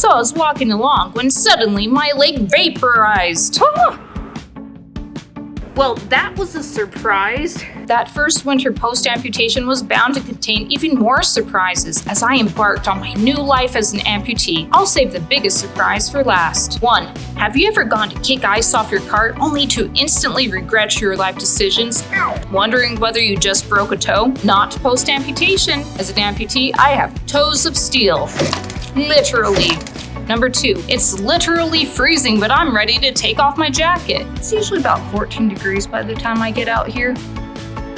So I was walking along when suddenly my leg vaporized. Well, that was a surprise. That first winter post-amputation was bound to contain even more surprises as I embarked on my new life as an amputee. I'll save the biggest surprise for last. 1. Have you ever gone to kick ice off your cart only to instantly regret your life decisions? Wondering whether you just broke a toe? Not post-amputation. As an amputee, I have toes of steel. Literally. Number 2, it's literally freezing, but I'm ready to take off my jacket. It's usually about 14 degrees by the time I get out here,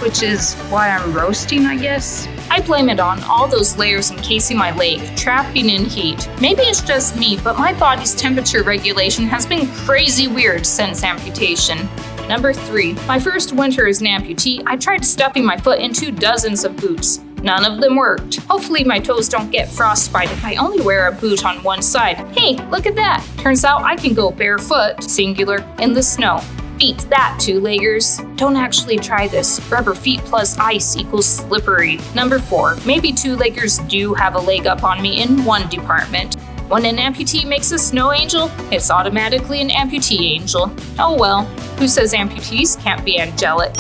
which is why I'm roasting, I guess. I blame it on all those layers encasing my leg, trapping in heat. Maybe it's just me, but my body's temperature regulation has been crazy weird since amputation. Number 3, my first winter as an amputee, I tried stuffing my foot into dozens of boots. None of them worked. Hopefully my toes don't get frostbite if I only wear a boot on one side. Hey, look at that! Turns out I can go barefoot, singular, in the snow. Beat that, two-leggers. Don't actually try this. Rubber feet plus ice equals slippery. Number 4, maybe two-leggers do have a leg up on me in one department. When an amputee makes a snow angel, it's automatically an amputee angel. Oh well, who says amputees can't be angelic?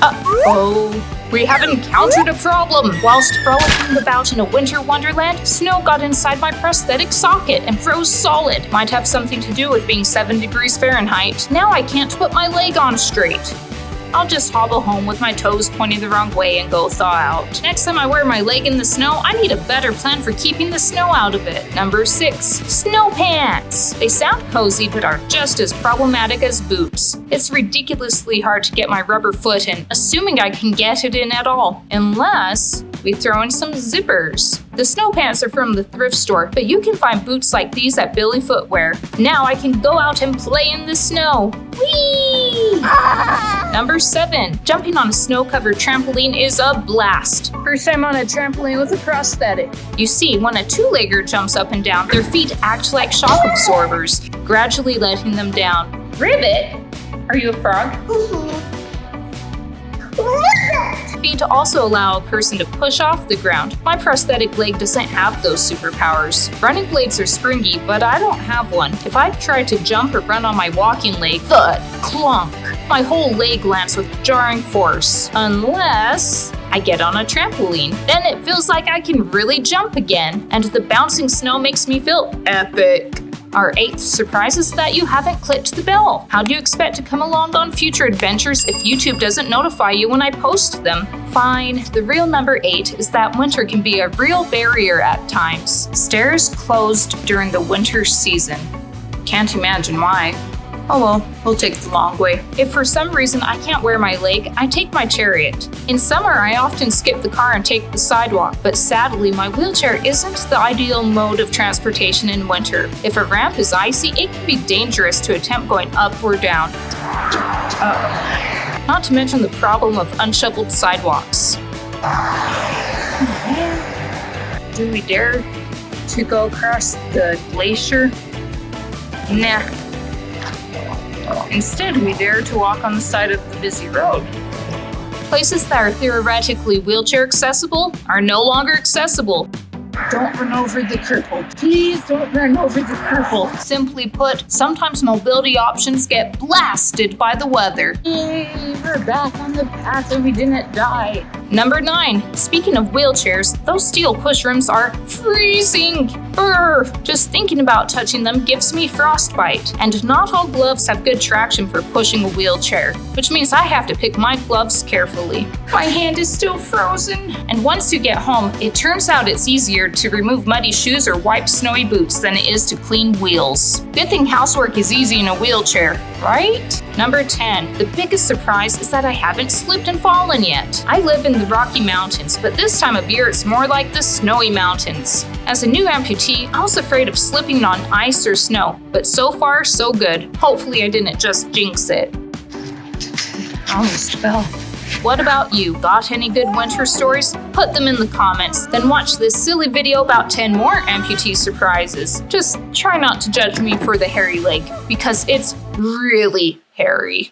Uh-oh. We have encountered a problem! Whilst frolicking about in a winter wonderland, snow got inside my prosthetic socket and froze solid. Might have something to do with being 7 degrees Fahrenheit. Now I can't put my leg on straight. I'll just hobble home with my toes pointing the wrong way and go thaw out. Next time I wear my leg in the snow, I need a better plan for keeping the snow out of it. Number 6, snow pants. They sound cozy but are just as problematic as boots. It's ridiculously hard to get my rubber foot in, assuming I can get it in at all, unless we throw in some zippers. The snow pants are from the thrift store, but you can find boots like these at Billy Footwear. Now I can go out and play in the snow. Whee! Number 7, jumping on a snow-covered trampoline is a blast. First time on a trampoline with a prosthetic. You see, when a two-legger jumps up and down, their feet act like shock absorbers, gradually letting them down. Ribbit? Are you a frog? Feet also allow a person to push off the ground. My prosthetic leg doesn't have those superpowers. Running blades are springy, but I don't have one. If I try to jump or run on my walking leg, thud, clunk, my whole leg lands with jarring force. Unless I get on a trampoline. Then it feels like I can really jump again, and the bouncing snow makes me feel epic. Our 8th surprise is that you haven't clicked the bell. How do you expect to come along on future adventures if YouTube doesn't notify you when I post them? Fine, the real number 8 is that winter can be a real barrier at times. Stairs closed during the winter season. Can't imagine why. Oh well, we'll take the long way. If for some reason I can't wear my leg, I take my chariot. In summer, I often skip the car and take the sidewalk, but sadly, my wheelchair isn't the ideal mode of transportation in winter. If a ramp is icy, it can be dangerous to attempt going up or down. Not to mention the problem of unshoveled sidewalks. Do we dare to go across the glacier? Nah. Instead, we dare to walk on the side of the busy road. Places that are theoretically wheelchair accessible are no longer accessible. Don't run over the crippled. Please don't run over the crippled. Simply put, sometimes mobility options get blasted by the weather. Yay, we're back on the path and we didn't die. Number 9, speaking of wheelchairs, those steel pushrooms are freezing. Brr! Just thinking about touching them gives me frostbite. And not all gloves have good traction for pushing a wheelchair, which means I have to pick my gloves carefully. My hand is still frozen. And once you get home, it turns out it's easier to remove muddy shoes or wipe snowy boots than it is to clean wheels. Good thing housework is easy in a wheelchair, right? Number 10, the biggest surprise is that I haven't slipped and fallen yet. I live in the Rocky Mountains, but this time of year it's more like the snowy mountains. As a new amputee, I was afraid of slipping on ice or snow, but so far, so good. Hopefully I didn't just jinx it. Almost fell. What about you? Got any good winter stories? Put them in the comments, then watch this silly video about 10 more amputee surprises. Just try not to judge me for the hairy leg, because it's really hairy.